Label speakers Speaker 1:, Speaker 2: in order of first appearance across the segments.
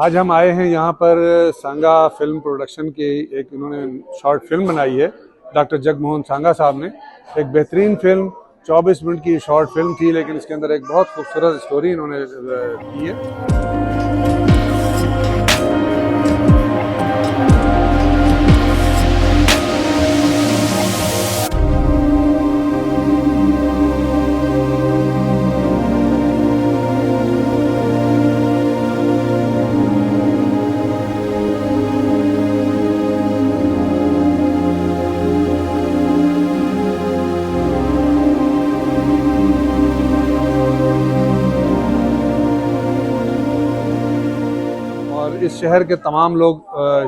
Speaker 1: आज हम आए हैं यहाँ पर सांगा फिल्म प्रोडक्शन की एक इन्होंने शॉर्ट फिल्म बनाई है डॉक्टर जगमोहन सांगा साहब ने। एक बेहतरीन फिल्म 24 मिनट की शॉर्ट फिल्म थी, लेकिन इसके अंदर एक बहुत खूबसूरत स्टोरी इन्होंने की है। इस शहर के तमाम लोग,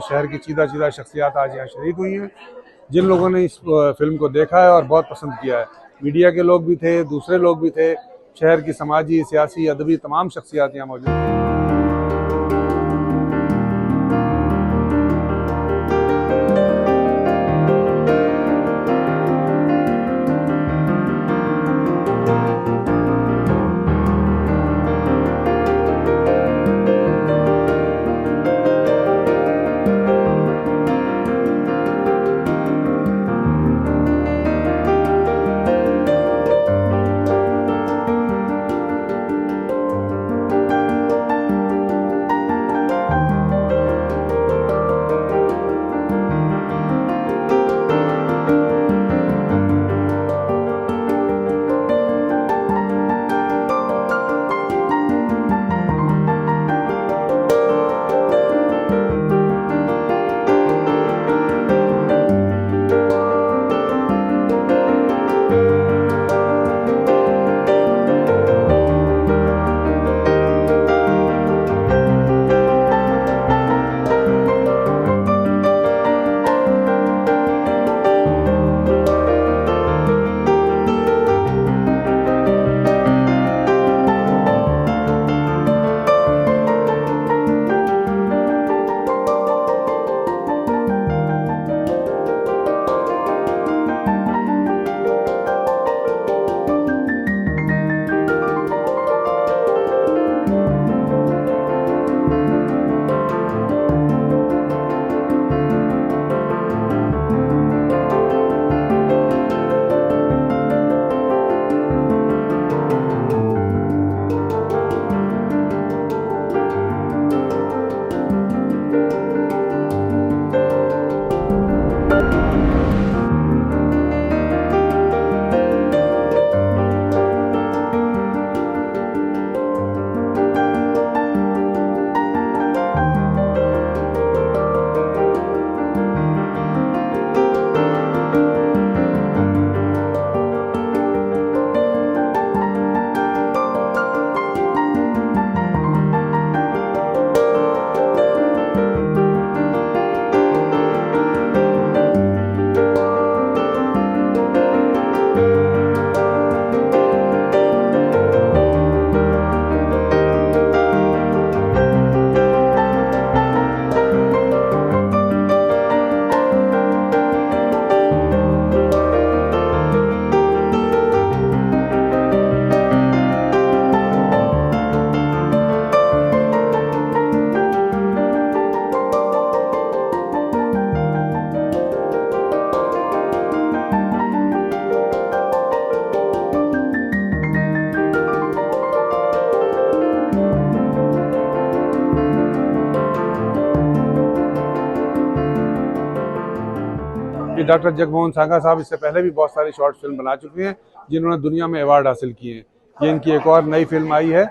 Speaker 1: शहर की चीदा चीदा शख्सियात आज यहाँ शरीक हुई हैं, जिन लोगों ने इस फिल्म को देखा है और बहुत पसंद किया है। मीडिया के लोग भी थे, दूसरे लोग भी थे, शहर की समाजी, सियासी, अदबी तमाम शख्सियात यहाँ मौजूद हैं। डॉक्टर जगमोहन सांगा साहब इससे पहले भी बहुत सारी शॉर्ट फिल्म बना चुके हैं, जिन्होंने दुनिया में अवार्ड हासिल किए हैं। ये इनकी एक और नई फिल्म आई है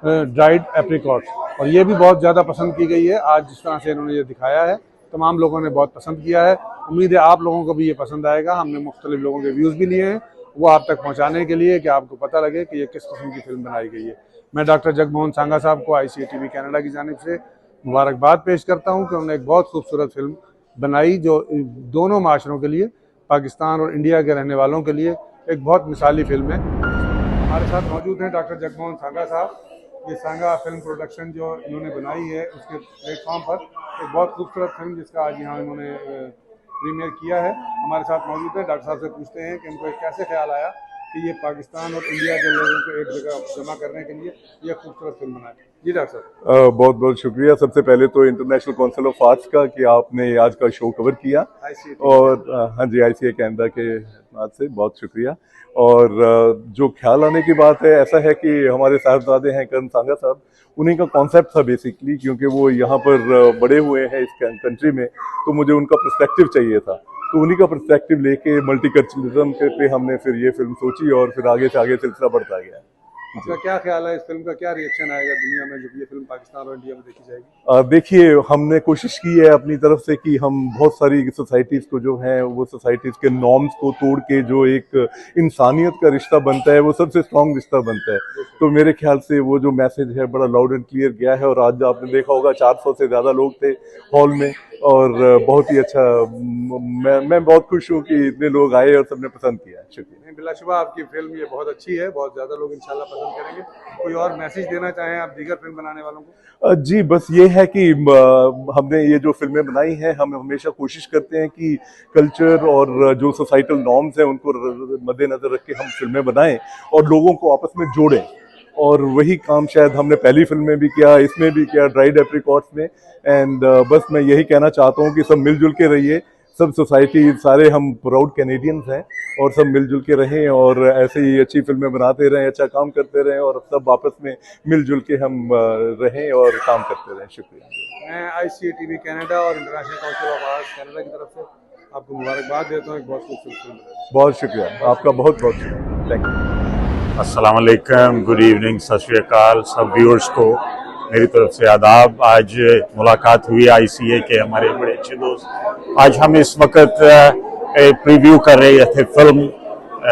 Speaker 1: ड्राइड एप्रिकॉट्स, और ये भी बहुत ज़्यादा पसंद की गई है। आज जिस तरह से इन्होंने ये दिखाया है, तमाम लोगों ने बहुत पसंद किया है। उम्मीद है आप लोगों को भी ये पसंद आएगा। हमने मुख्तलिफ लोगों के व्यूज़ भी लिए हैं, वो आप तक पहुँचाने के लिए कि आपको पता लगे कि ये किस किस्म की फिल्म बनाई गई है। मैं डॉक्टर जगमोहन सांगा साहब को ICATV कनाडा की जानिब से मुबारकबाद पेश करता हूँ कि उन्होंने एक बहुत खूबसूरत फिल्म बनाई, जो दोनों माशरों के लिए, पाकिस्तान और इंडिया के रहने वालों के लिए एक बहुत मिसाली फिल्म है। हमारे साथ मौजूद हैं डॉक्टर जगमोहन सांगा साहब। ये सांगा फिल्म प्रोडक्शन जो इन्होंने बनाई है, उसके प्लेटफॉर्म पर एक बहुत खूबसूरत फिल्म जिसका आज यहाँ इन्होंने प्रीमियर किया है, हमारे साथ मौजूद है। डॉक्टर साहब से पूछते हैं कि इनको कैसे ख्याल आया कि ये पाकिस्तान और इंडिया के लोगों को एक जगह जमा करने के लिए ये खूबसूरत फिल्म बनाई। जी डॉक्टर साहब।
Speaker 2: बहुत बहुत शुक्रिया। सबसे पहले तो इंटरनेशनल काउंसिल ऑफ आर्ट्स का कि आपने आज का शो कवर किया, और हाँ जी ICA कैनेडा के हाथ से बहुत शुक्रिया। और जो ख्याल आने की बात है, ऐसा है कि हमारे साहबजादे हैं करम सांगा साहब, उन्हीं का कॉन्सेप्ट था बेसिकली, क्योंकि वो यहाँ पर बड़े हुए हैं इस कंट्री में, तो मुझे उनका पर्सपेक्टिव चाहिए था, तो उन्हीं का पर्सपेक्टिव लेके मल्टीकल्चरलिज्म पे हमने फिर ये फिल्म सोची और फिर आगे से आगे सिलसिला बढ़ता गया।
Speaker 1: आपका क्या ख्याल है इस फिल्म का, क्या रिएक्शन आएगा दुनिया में जब ये फिल्म पाकिस्तान और इंडिया में देखी जाएगी?
Speaker 2: देखिए, हमने कोशिश की है अपनी तरफ से कि हम बहुत सारी सोसाइटीज़ को जो है वो सोसाइटीज़ के नॉर्म्स को तोड़ के जो एक इंसानियत का रिश्ता बनता है वो सबसे स्ट्रॉन्ग रिश्ता बनता है। तो मेरे ख्याल से वो जो मैसेज है बड़ा लाउड एंड क्लियर गया है, और आज आपने देखा होगा 400 से ज़्यादा लोग थे हॉल में, और बहुत ही अच्छा। मैं बहुत खुश हूँ कि इतने लोग आए और सबने पसंद किया। शुक्रिया।
Speaker 1: बिलाशुबा आपकी फिल्म ये बहुत अच्छी है, बहुत ज़्यादा लोग इंशाल्लाह पसंद करेंगे। कोई और मैसेज देना चाहें आप दीगर फिल्म बनाने वालों को?
Speaker 2: जी, बस ये है कि हमने ये जो फिल्में बनाई हैं, हम हमेशा कोशिश करते हैं कि कल्चर और जो सोसाइटल नॉर्म्स हैं उनको मद्देनजर रख के हम फिल्में बनाएं और लोगों को आपस में जोड़ें, और वही काम शायद हमने पहली फिल्म में भी किया, इसमें भी किया, ड्राइड एप्रिकॉट्स में। एंड बस मैं यही कहना चाहता हूँ कि सब मिलजुल के रहिए, सब सोसाइटी, सारे हम प्राउड कैनेडियंस हैं, और सब मिलजुल के रहें और ऐसे ही अच्छी फिल्में बनाते रहें, अच्छा काम करते रहें, और सब आपस में मिलजुल के हम रहें और काम करते रहें। शुक्रिया।
Speaker 1: मैं ICATV कैनेडा और international council of arts Canada की तरफ से आपको मुबारकबाद देता हूँ। एक बहुत खूबसूरत फिल्म है।
Speaker 2: बहुत शुक्रिया आपका, बहुत बहुत शुक्रिया। Thank you.
Speaker 3: अस्सलाम वालेकुम, गुड इवनिंग, सत श्री अकाल सब व्यूअर्स को मेरी तरफ से आदाब। आज मुलाकात हुई ICA के हमारे बड़े अच्छे दोस्त। आज हम इस वक्त प्रीव्यू कर रहे थे फिल्म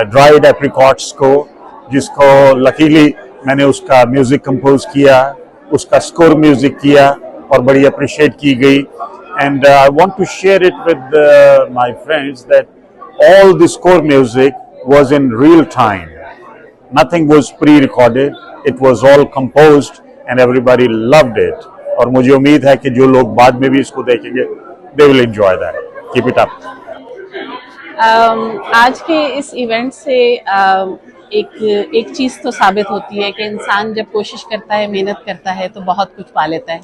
Speaker 3: ड्राइड एप्रिकॉट्स को, जिसको लकीली मैंने उसका म्यूजिक कंपोज किया, उसका स्कोर म्यूजिक किया और बड़ी अप्रिशिएट की गई। And I want to share it with my friends that all the score music was in real time, nothing was pre recorded, it was all composed and everybody loved it। और मुझे उम्मीद है कि जो लोग बाद में भी इसको देखेंगे they will enjoy that। Keep it up।
Speaker 4: आज के इस इवेंट से एक चीज़ तो साबित होती है कि इंसान जब कोशिश करता है, मेहनत करता है तो बहुत कुछ पा लेता है।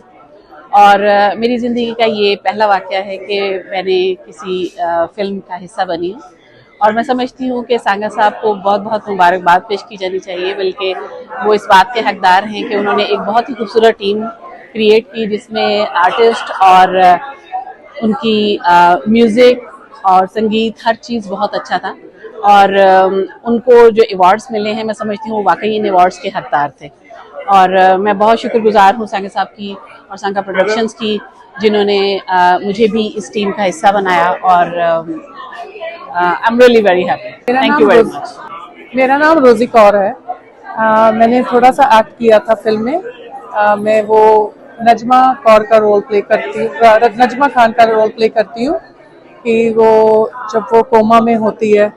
Speaker 4: और मेरी ज़िंदगी का ये पहला वाक़या है कि मैंने किसी फिल्म का हिस्सा बनी हूँ, और मैं समझती हूँ कि सांगा साहब को बहुत बहुत मुबारकबाद पेश की जानी चाहिए, बल्कि वो इस बात के हकदार हैं कि उन्होंने एक बहुत ही खूबसूरत टीम क्रिएट की, जिसमें आर्टिस्ट और उनकी म्यूज़िक और संगीत हर चीज़ बहुत अच्छा था। और उनको जो अवार्ड्स मिले हैं, मैं समझती हूँ वाकई इन अवार्ड्स के हकदार थे। और मैं बहुत शुक्रगुजार हूँ सांगा साहब की और सांगा प्रोडक्शंस की, जिन्होंने मुझे भी इस टीम का हिस्सा बनाया, और I'm really very happy। Thank you very much।
Speaker 5: मेरा नाम रोजी कौर है। मैंने थोड़ा सा एक्ट किया था फिल्म में। मैं वो नजमा कौर का रोल प्ले करती हूँ, नजमा खान का रोल प्ले करती हूँ कि वो जब वो कोमा में होती है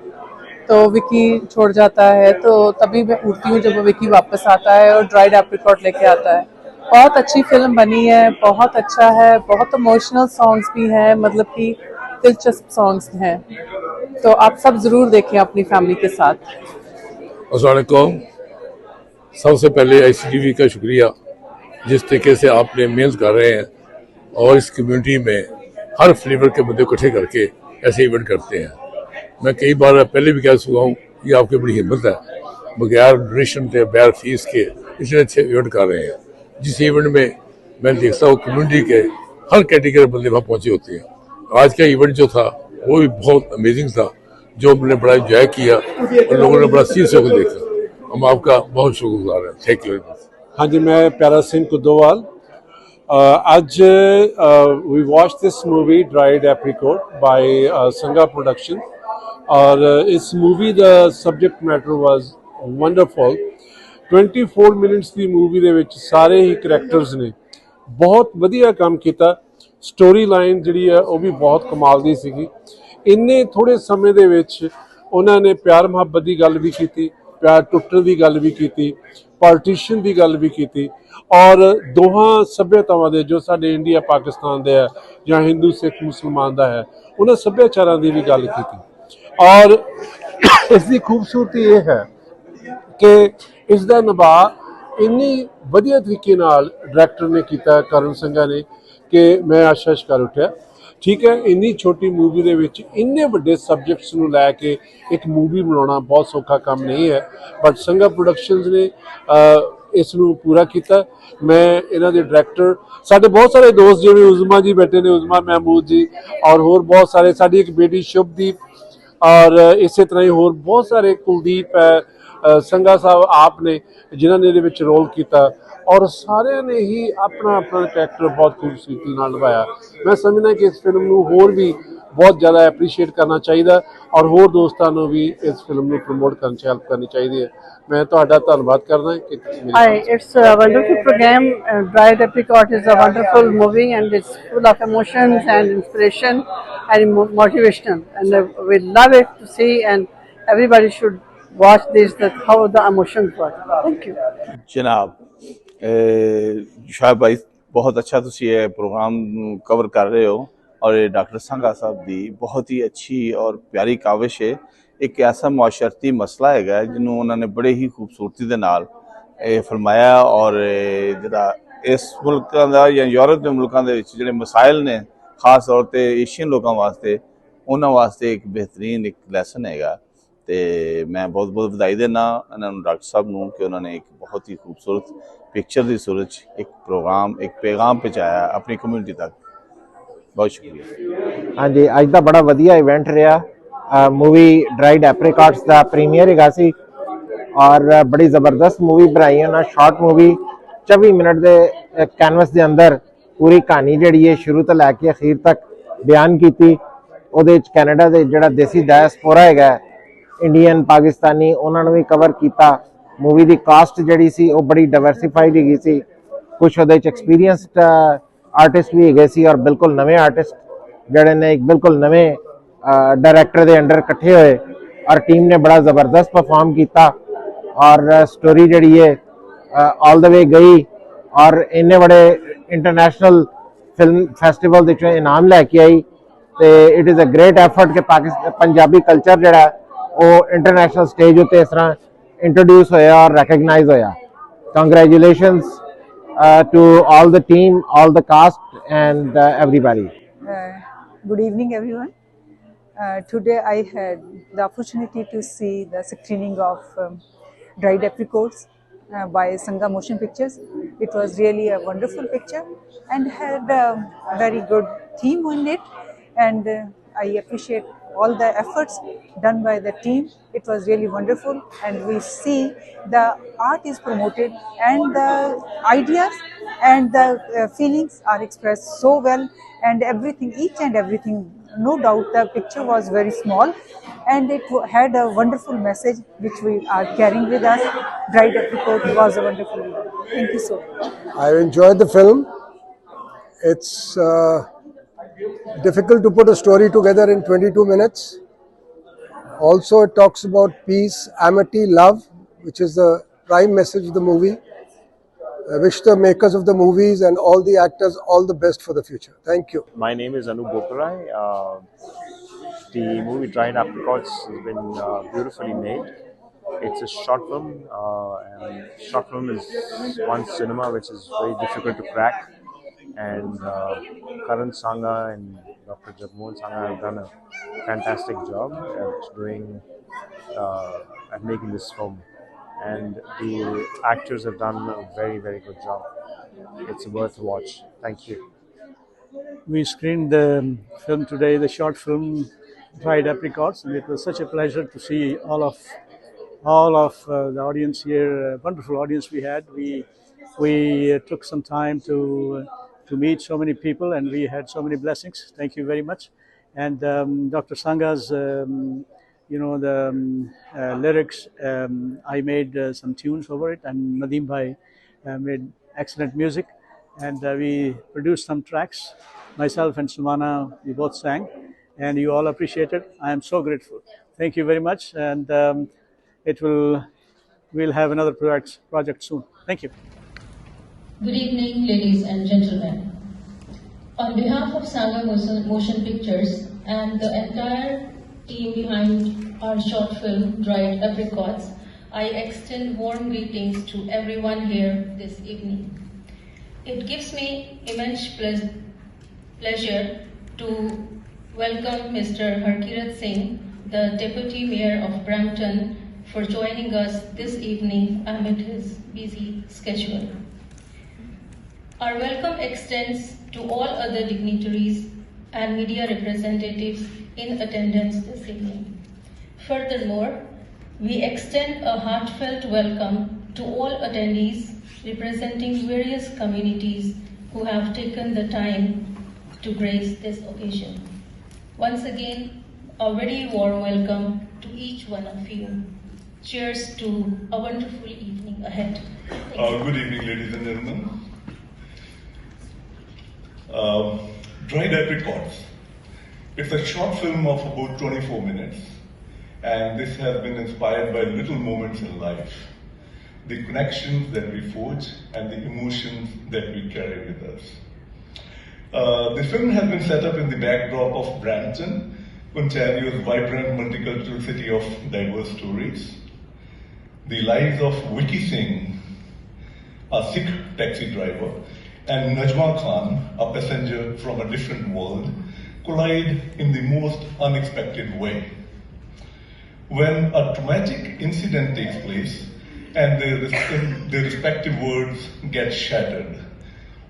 Speaker 5: तो विकी छोड़ जाता है, तो तभी मैं उठती हूँ जब वो विकी वापस आता है और ड्राइड एप्रिकॉट लेके आता है। बहुत अच्छी फिल्म बनी है, बहुत अच्छा है, बहुत इमोशनल सॉन्ग्स भी हैं, मतलब कि दिलचस्प सॉन्ग्स हैं, तो आप सब ज़रूर देखें अपनी फैमिली के साथ।
Speaker 6: अस्सलाम वालेकुम। सबसे पहले ICTV का शुक्रिया, जिस तरीके से आपने मेहनत कर रहे हैं और इस कम्युनिटी में हर फ्लेवर के बंदे इकट्ठे करके ऐसे इवेंट करते हैं। मैं कई बार पहले भी कह चुका हूँ, ये आपकी बड़ी हिम्मत है, बगैर डोनेशन के, बगैर फीस के इतने अच्छे इवेंट कर रहे हैं। जिस इवेंट में मैं देखता हूँ कम्युनिटी के हर कैटेगरी के बंदे वहाँ पहुँचे होते हैं। आज का इवेंट जो था वो भी बहुत अमेजिंग था, जो हमने बड़ा एंजॉय किया और लोगों ने बड़ा सीरियस होकर देखा। हम आपका बहुत शुक्रगुजार हैं। Thank you very much.
Speaker 1: हाँ जी, मैं प्यारा सिंह कुद्दोवाल। आज we watch this movie dried apricot by Sanga production, और इस movie the subject matter was wonderful. 24 minutes की मूवी ਦੇ ਵਿੱਚ ਸਾਰੇ ਹੀ ਕਰੈਕਟਰਸ ਨੇ ਬਹੁਤ ਵਧੀਆ ਕੰਮ ਕੀਤਾ। ਸਟੋਰੀ ਲਾਈਨ ਜਿਹੜੀ ਹੈ ਉਹ ਵੀ ਬਹੁਤ ਕਮਾਲ ਦੀ ਸੀਗੀ। ਇੰਨੇ ਥੋੜੇ ਸਮੇਂ ਦੇ ਵਿੱਚ ਉਹਨਾਂ ਨੇ ਪਿਆਰ ਮੁਹੱਬਤ ਦੀ ਗੱਲ ਵੀ ਕੀਤੀ, ਪਿਆਰ ਟੁੱਟਣ ਦੀ ਗੱਲ ਵੀ ਕੀਤੀ, ਪਾਰਟੀਸ਼ਨ ਦੀ ਗੱਲ ਵੀ ਕੀਤੀ, ਔਰ ਦੋਹਾਂ ਸੱਭਿਅਤਾਵਾਂ ਦੇ ਜੋ ਸਾਡੇ ਇੰਡੀਆ ਪਾਕਿਸਤਾਨ ਦੇ ਹੈ ਜਾਂ ਹਿੰਦੂ ਸਿੱਖ ਮੁਸਲਮਾਨ ਦਾ ਹੈ, ਉਹਨਾਂ ਸੱਭਿਆਚਾਰਾਂ ਦੀ ਵੀ ਗੱਲ ਕੀਤੀ। ਔਰ
Speaker 7: ਇਸ ਦੀ ਖੂਬਸੂਰਤੀ ਇਹ ਹੈ ਕਿ ਇਸ ਦਾ ਨਿਭਾਅ ਇੰਨੀ ਵਧੀਆ ਤਰੀਕੇ ਨਾਲ ਡਾਇਰੈਕਟਰ ਨੇ ਕੀਤਾ, ਕਰਨ ਸੰਘਾ ਨੇ, ਕਿ ਮੈਂ ਆਸ਼ਾਸ਼ ਕਰ ਉੱਠਿਆ। ਠੀਕ ਹੈ, ਇੰਨੀ ਛੋਟੀ ਮੂਵੀ ਦੇ ਵਿੱਚ ਇੰਨੇ ਵੱਡੇ ਸਬਜੈਕਟਸ ਨੂੰ ਲੈ ਕੇ ਇੱਕ ਮੂਵੀ ਬਣਾਉਣਾ ਬਹੁਤ ਸੌਖਾ ਕੰਮ ਨਹੀਂ ਹੈ, ਬਟ ਸੰਘਾ ਪ੍ਰੋਡਕਸ਼ਨਸ ਨੇ ਇਸ ਨੂੰ ਪੂਰਾ ਕੀਤਾ। ਮੈਂ ਇਹਨਾਂ ਦੇ ਡਾਇਰੈਕਟਰ, ਸਾਡੇ ਬਹੁਤ ਸਾਰੇ ਦੋਸਤ ਜਿਵੇਂ ਉਜ਼ਮਾ ਜੀ ਬੈਠੇ ਨੇ, ਉਜ਼ਮਾ ਮਹਿਮੂਦ ਜੀ, ਔਰ ਹੋਰ ਬਹੁਤ ਸਾਰੇ, ਸਾਡੀ ਇੱਕ ਬੇਟੀ ਸ਼ੁਭਦੀਪ, ਔਰ ਇਸੇ ਤਰ੍ਹਾਂ ਹੀ ਹੋਰ ਬਹੁਤ ਸਾਰੇ, ਕੁਲਦੀਪ ਹੈ, ਸੰਘਾ ਸਾਹਿਬ ਆਪ ਨੇ ਜਿਨ੍ਹਾਂ ਨੇ ਇਹਦੇ ਵਿੱਚ ਰੋਲ ਕੀਤਾ, ਔਰ ਸਾਰਿਆਂ ਨੇ ਹੀ ਆਪਣਾ ਆਪਣਾ ਕਰੈਕਟਰ ਬਹੁਤ ਖੂਬਸੂਰਤੀ ਨਾਲ ਨਿਭਾਇਆ। ਮੈਂ ਸਮਝਦਾ ਕਿ ਇਸ ਫਿਲਮ ਨੂੰ ਹੋਰ ਵੀ ਬਹੁਤ ਜ਼ਿਆਦਾ ਐਪਰੀਸ਼ੀਏਟ ਕਰਨਾ ਚਾਹੀਦਾ, ਔਰ ਹੋਰ ਦੋਸਤਾਂ ਨੂੰ ਵੀ ਇਸ ਫਿਲਮ ਨੂੰ ਪ੍ਰਮੋਟ ਕਰਨ 'ਚ ਹੈਲਪ ਕਰਨੀ ਚਾਹੀਦੀ ਹੈ। ਮੈਂ ਤੁਹਾਡਾ ਧੰਨਵਾਦ ਕਰਦਾ ਕਿ ਤੁਸੀਂ
Speaker 5: Hi, it's a wonderful program. Dried Apricot is a wonderful movie and it's full of emotions and inspiration and motivation. And we love it to see, and everybody should watch this, that how the emotions work. Thank you.
Speaker 8: जनाब शोएब भाई बहुत अच्छा ਤੁਸੀਂ ਇਹ programme ਨੂੰ cover ਕਰ ਰਹੇ ਹੋ, ਔਰ ਇਹ ਡਾਕਟਰ ਸੰਘਾ ਸਾਹਿਬ ਦੀ ਬਹੁਤ ਹੀ ਅੱਛੀ ਔਰ ਪਿਆਰੀ ਕਾਵਿਸ਼ ਹੈ। ਇੱਕ ਐਸਾ ਮੁਆਸ਼ਰਤੀ ਮਸਲਾ ਹੈਗਾ ਜਿਹਨੂੰ ਉਹਨਾਂ ਨੇ ਬੜੇ ਹੀ ਖੂਬਸੂਰਤੀ ਦੇ ਨਾਲ ਇਹ ਫਰਮਾਇਆ, ਔਰ ਜਿਹੜਾ ਇਸ ਮੁਲਕਾਂ ਦਾ ਜਾਂ ਯੂਰਪ ਦੇ ਮੁਲਕਾਂ ਦੇ ਵਿੱਚ ਜਿਹੜੇ ਮਸਾਇਲ ਨੇ, ਖਾਸ ਤੌਰ 'ਤੇ ਏਸ਼ੀਅਨ ਲੋਕਾਂ ਵਾਸਤੇ, ਉਹਨਾਂ ਵਾਸਤੇ ਇੱਕ ਬਿਹਤਰੀਨ ਇੱਕ ਲੈਸਨ ਹੈਗਾ। ਤੇ ਮੈਂ ਬਹੁਤ ਬਹੁਤ ਵਧਾਈ ਦਿੰਦਾ ਇਹਨਾਂ ਨੂੰ, ਡਾਕਟਰ ਸਾਹਿਬ ਨੂੰ, ਕਿ ਉਹਨਾਂ ਨੇ ਇੱਕ ਬਹੁਤ ਹੀ ਖੂਬਸੂਰਤ ਪਿਕਚਰ ਦੀ ਸੂਰਤ 'ਚ ਇੱਕ ਪ੍ਰੋਗਰਾਮ, ਇੱਕ ਪੈਗਾਮ ਪਹੁੰਚਾਇਆ ਆਪਣੀ ਕਮਿਊਨਿਟੀ ਤੱਕ। ਬਹੁਤ ਸ਼ੁਕਰੀਆ।
Speaker 9: ਹਾਂਜੀ, ਅੱਜ ਦਾ ਬੜਾ ਵਧੀਆ ਇਵੈਂਟ ਰਿਹਾ। मूवी ड्राइड एप्रिकॉट्स का प्रीमियर है सी, और बड़ी ज़बरदस्त मूवी बनाई है ना, शॉर्ट मूवी 24 मिनट के कैनवस के अंदर पूरी कहानी जी है शुरू तो लैके अखीर तक बयान की। कैनेडा के जोड़ा देसी डायस्पोरा है, इंडियन पाकिस्तानी, उन्होंने भी कवर किया। मूवी की कास्ट जी सी वो बड़ी डाइवर्सीफाइड हैगी सी, कुछ वो एक्सपीरियंसड आर्टिस्ट भी है और बिल्कुल नवे आर्टिस्ट जड़े ने एक बिल्कुल नवे डायरैक्टर के अंडर इकट्ठे हुए, और टीम ने बड़ा ज़बरदस्त परफॉर्म किया। और स्टोरी जी है ऑल द वे गई, और इन्ने बड़े इंटरनेशनल फिल्म फैसटिवल के इनाम लैके आई। तो it is a great effort कि पंजाबी कल्चर जोड़ा वो इंटरनेशनल स्टेज उत्ते इस तरह इंट्रोड्यूस होया और रैकगनाइज होया। Congratulations to all the team, all the cast and everybody.
Speaker 10: Good evening, everyone. Today I had the opportunity to see the screening of Dried Apricots by Sangha Motion Pictures. It was really a wonderful picture and had a very good theme on it, and I appreciate all the efforts done by the team. It was really wonderful, and we see the art is promoted and the ideas and the feelings are expressed so well, and everything, each and everything. No doubt the picture was very small and it had a wonderful message which we are carrying with us. Dried Apricot was a wonderful movie. Thank you so much.
Speaker 11: I enjoyed the film. It's difficult to put a story together in 22 minutes. Also, it talks about peace, amity, love, which is the prime message of the movie. I wish the makers of the movies and all the actors all the best for the future. Thank you.
Speaker 12: My name is Anu Boparai. The movie Dried Apricots has been beautifully made. It's a short film, and short film is one cinema which is very difficult to crack. And Karan Sangha and Dr. Jagmohan Sangha have done a fantastic job at making this film. And the actors have done a very, very good job. It's worth a watch. Thank you.
Speaker 13: We screened the film today, the short film Dried Apricots, and it was such a pleasure to see all of the audience here. A wonderful audience we had. We took some time to meet so many people, and we had so many blessings. Thank you very much. And Dr. Sangha's the lyrics, I made some tunes over it, and Nadeem bhai made excellent music, and we produced some tracks. Myself and Sumana, we both sang, and you all appreciated. I am so grateful. Thank you very much, and we'll have another project soon. Thank you.
Speaker 14: Good evening, ladies and gentlemen. On behalf of Sangha Motion Pictures and the entire team behind our short film, Dried Apricots, I extend warm greetings to everyone here this evening. It gives me immense pleasure to welcome Mr. Harkirat Singh, the Deputy Mayor of Brampton, for joining us this evening amid his busy schedule. Our welcome extends to all other dignitaries and media representatives in attendance this evening. Furthermore, we extend a heartfelt welcome to all attendees representing various communities who have taken the time to grace this occasion. Once again, a very warm welcome to each one of you. Cheers to a wonderful evening ahead.
Speaker 2: Good evening, ladies and gentlemen. Dried Apricots. It's a short film of about 24 minutes, and this has been inspired by little moments in life, the connections that we forge and the emotions that we carry with us. The film has been set up in the backdrop of Brampton, Ontario's vibrant multicultural city of diverse stories. The lives of Vicky Singh, a Sikh taxi driver, and Najma Khan, a passenger from a different world, collide in the most unexpected way. When a traumatic incident takes place and their respective worlds get shattered,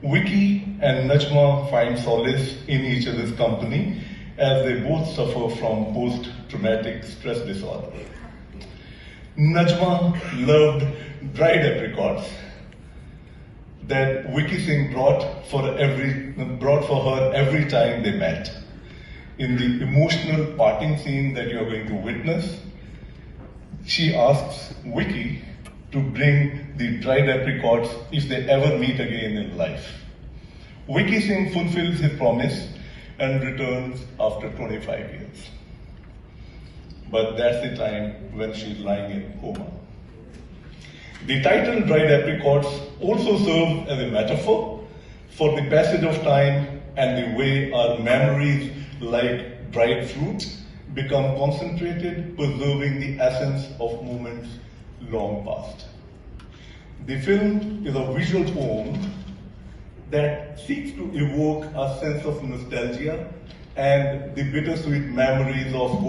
Speaker 2: Vicky and Najma find solace in each other's company as they both suffer from post-traumatic stress disorder. Najma loved dried apricots that Vicky Singh brought for her every time they met. In the emotional parting scene that you are going to witness, she asks Vicky to bring the dried apricots if they ever meet again in life. Vicky Singh fulfills his promise and returns after 25 years. But that's the time when she's lying in coma. The title Dried Apricots also serves as a metaphor for the passage of time and the way our memories, like dried fruit, become concentrated, preserving the essence of moments long past. The film is a visual poem that seeks to evoke a sense of nostalgia and the bittersweet memories of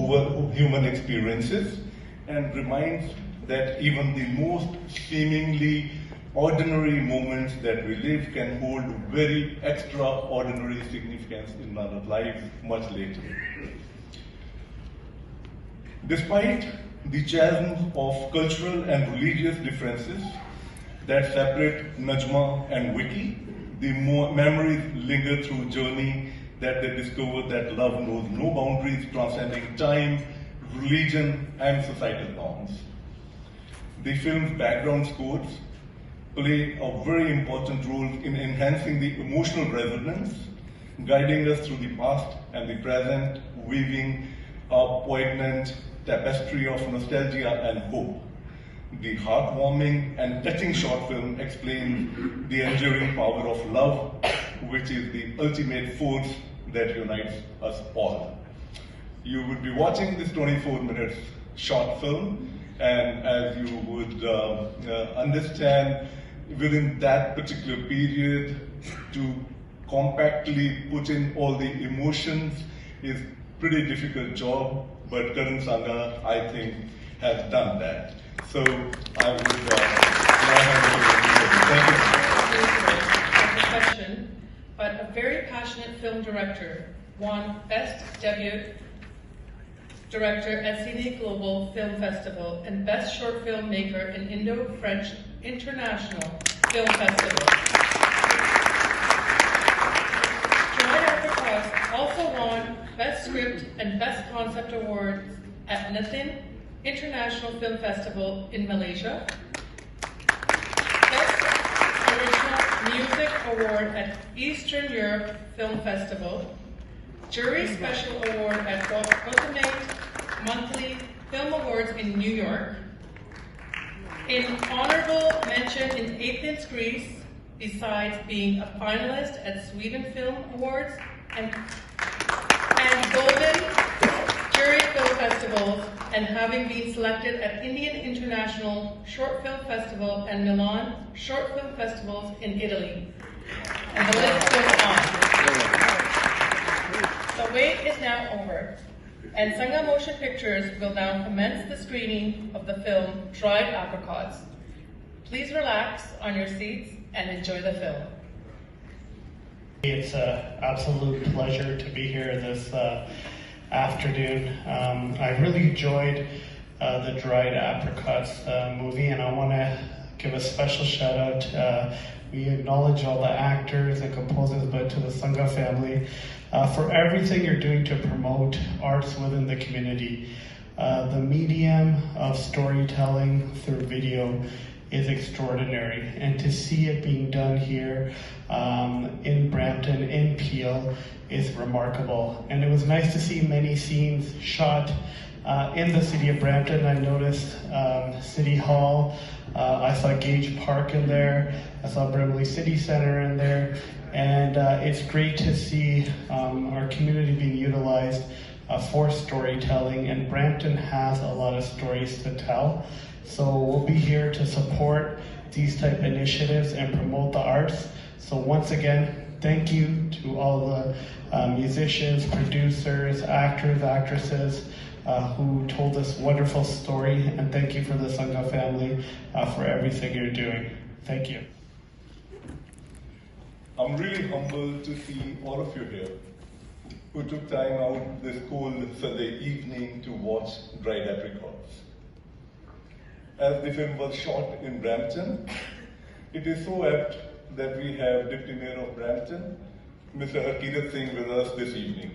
Speaker 2: human experiences, and reminds that even the most seemingly ordinary moments that we live can hold very extraordinary significance in our lives much later. Despite the chasm of cultural and religious differences that separate Najma and Vicky, the memories linger through journey that they discover that love knows no boundaries, transcending time, religion, and societal norms. The film's background scores play a very important role in enhancing the emotional resonance, guiding us through the past and the present, weaving a poignant tapestry of nostalgia and hope. The heartwarming and touching short film explains the enduring power of love, which is the ultimate force that unites us all. You would be watching this 24 minutes short film, and as you would understand, within that particular period, to compactly put in all the emotions is pretty difficult job, but Jagmohan Sangha, I think, has done that. So I would now hand it over to you. Thank you.
Speaker 15: But a very passionate film director won Best Debut Director at Sydney Global Film Festival and Best Short Filmmaker in Indo-French International Film Festival. Dried Apricots also won Best Script and Best Concept Awards at Nathan International Film Festival in Malaysia, Best Original Music Award at Eastern Europe Film Festival, Jury Special Award at Ultimate Monthly Film Awards in New York, in honorable mention in Athens, Greece, besides being a finalist at Sweden Film Awards and Golden Jury Film roles and having been selected at Indian International Short Film Festival and Milan Short Film Festivals in Italy. And the list goes on. The wait is now over, and Sangha Motion Pictures will now commence the screening of the film Dried Apricots. Please relax on your seats and enjoy the film.
Speaker 16: It's an absolute pleasure to be here this afternoon. I really enjoyed the Dried Apricots movie, and I want to give a special shout out. We acknowledge all the actors and composers, but to the Sangha family for everything you're doing to promote arts within the community. The medium of storytelling through video is extraordinary, and to see it being done here in Brampton, in Peel, is remarkable. And it was nice to see many scenes shot in the city of Brampton. I noticed City Hall, I saw Gage Park in there, I saw Brimley City Centre in there, and it's great to see our community being utilized for storytelling, and Brampton has a lot of stories to tell. So we'll be here to support these type of initiatives and promote the arts. So once again, thank you to all the musicians, producers, actors, actresses who told this wonderful story, and thank you for the Sangha family for everything you're doing. Thank you.
Speaker 2: I'm really humbled to see all of you here who took time out this cold Sunday evening to watch Dried Apricots. As the film was shot in Brampton, it is so apt that we have Deputy Mayor of Brampton, Mr. Harkirat Singh, with us this evening.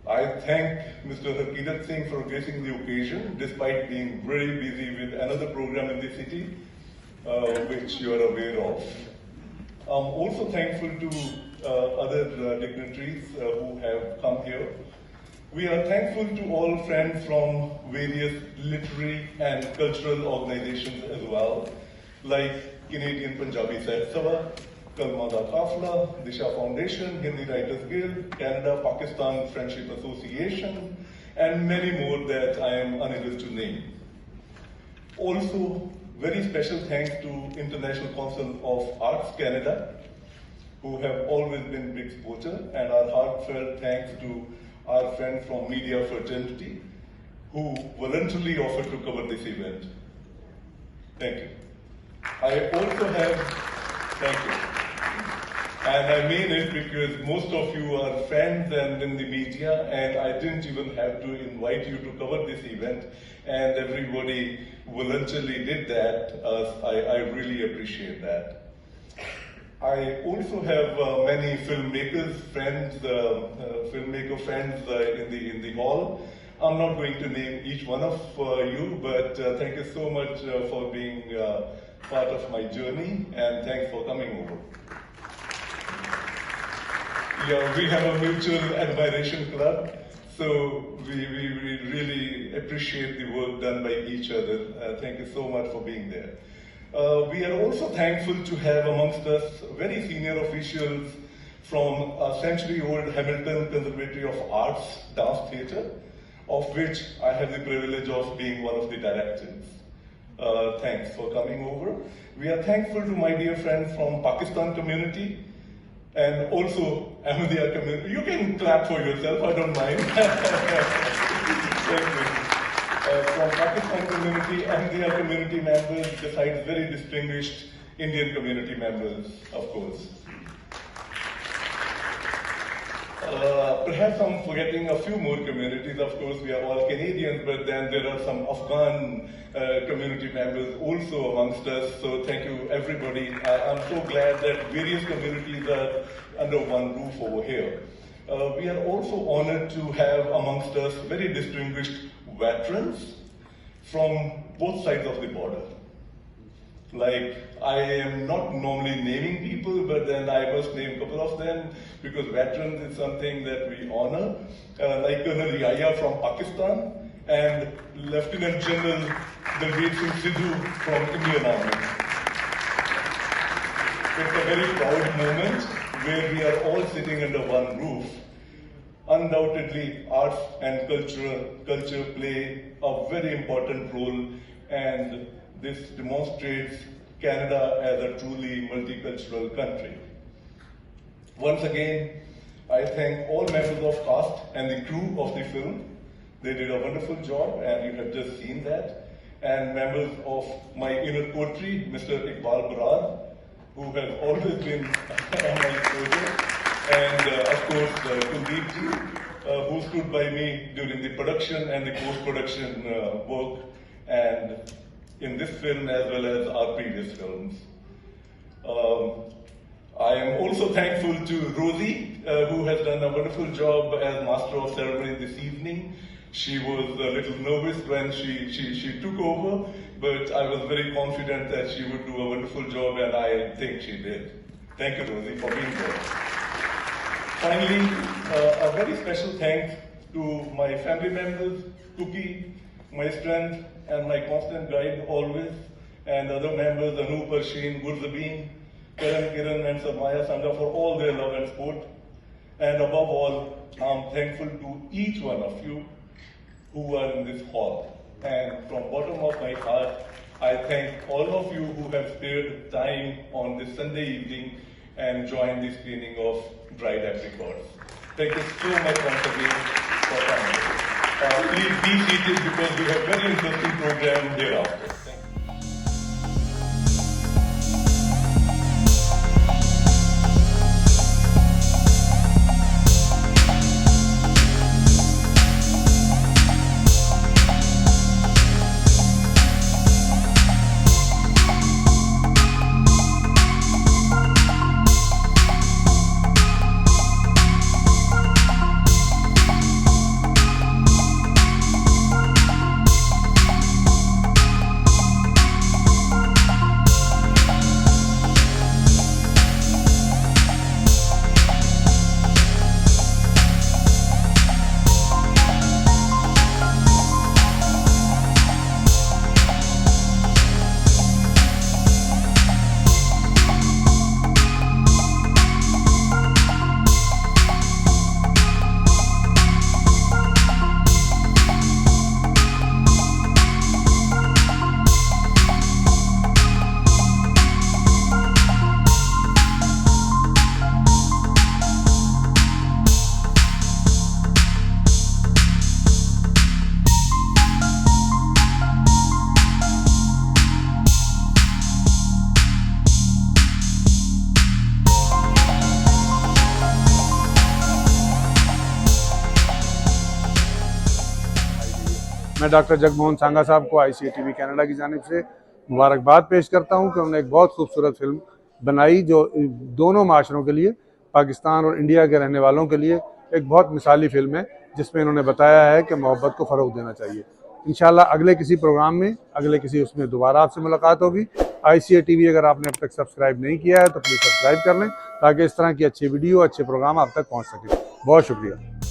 Speaker 2: I thank Mr. Harkirat Singh for gracing the occasion, despite being very busy with another program in the city, which you are aware of. I'm also thankful to other dignitaries who have come here. We are thankful to all friends from various literary and cultural organizations as well, like Canadian Punjabi Sahit Sabha, Kalma Da Kafla, Disha Foundation, Hindi Writers Guild, Canada Pakistan Friendship Association, and many more that I am unable to name. Also, very special thanks to International Council of Arts Canada, who have always been big supporter, and our heartfelt thanks to our friend from Media Fraternity, who voluntarily offered to cover this event. Thank you. I also have, thank you. And I mean it because most of you are friends and in the media, and I didn't even have to invite you to cover this event, and everybody voluntarily did that. I really appreciate that. I also have many filmmakers friends, filmmaker friends in the hall. I'm not going to name each one of you, but thank you so much for being part of my journey, and thanks for coming over. Yeah, we have a mutual admiration club, so we really appreciate the work done by each other. Thank you so much for being there. We are also thankful to have amongst us very senior officials from a century-old Hamilton Conservatory of Arts Dance Theatre, of which I have the privilege of being one of the directors. Thanks for coming over. We are thankful to my dear friends from Pakistan community and also Ahmadiyya community. You can clap for yourself, I don't mind. Thank you. From Pakistan community, Ahmadiyya community members, besides very distinguished Indian community members, of course. Perhaps I'm forgetting a few more communities. Of course, we are all Canadians, but then there are some Afghan community members also amongst us. So thank you, everybody. I'm so glad that various communities are under one roof over here. We are also honored to have amongst us very distinguished veterans from both sides of the border. Like, I am not normally naming people, but then I must name a couple of them because veterans is something that we honor, like Colonel Yahya from Pakistan and Lieutenant General Dalveer Singh Sidhu from Indian Army. It's a very proud moment where we are all sitting under one roof. Undoubtedly, arts and culture play a very important role, and this demonstrates Canada as a truly multicultural country. Once again, I thank all members of cast and the crew of the film. They did a wonderful job, and you have just seen that. And members of my inner coterie, Mr. Iqbal Barar, who has always been on my project, and of course Kuldeep ji, who stood by me during the production and the post-production work, and in this film as well as our previous films. I am also thankful to Rosie, who has done a wonderful job as Master of Ceremony this evening. She was a little nervous when she took over, but I was very confident that she would do a wonderful job, and I think she did. Thank you, Rosie, for being there. Finally, a very special thanks to my family members, Tuki, my strength, and my constant guide always, and other members, Anu, Parsheen, Gurzabeen, Karan, Kiran, and Samaya Sangha for all their love and support. And above all, I'm thankful to each one of you who are in this hall. And from bottom of my heart, I thank all of you who have spared time on this Sunday evening and joined the screening of Dried Apricots. Thank you so much once again for coming. Please be seated because we have a very interesting program hereafter.
Speaker 1: मैं doctor Jagmohan सांगा साहब को ICATV Canada की जानिब से मुबारकबाद पेश करता हूं कि उन्होंने एक बहुत खूबसूरत फिल्म बनाई जो दोनों माशरों के लिए, पाकिस्तान और इंडिया के रहने वालों के लिए एक बहुत मिसाली फिल्म है, जिसमें इन्होंने बताया है कि मोहब्बत को फ़रोग देना चाहिए। इंशाल्लाह अगले किसी प्रोग्राम में, अगले किसी उसमें दोबारा आपसे मुलाकात होगी। ICATV अगर आपने अब तक सब्सक्राइब नहीं किया है तो प्लीज़ सब्सक्राइब कर लें, ताकि इस तरह की अच्छी वीडियो, अच्छे प्रोग्राम आप तक पहुँच सकें। बहुत शुक्रिया।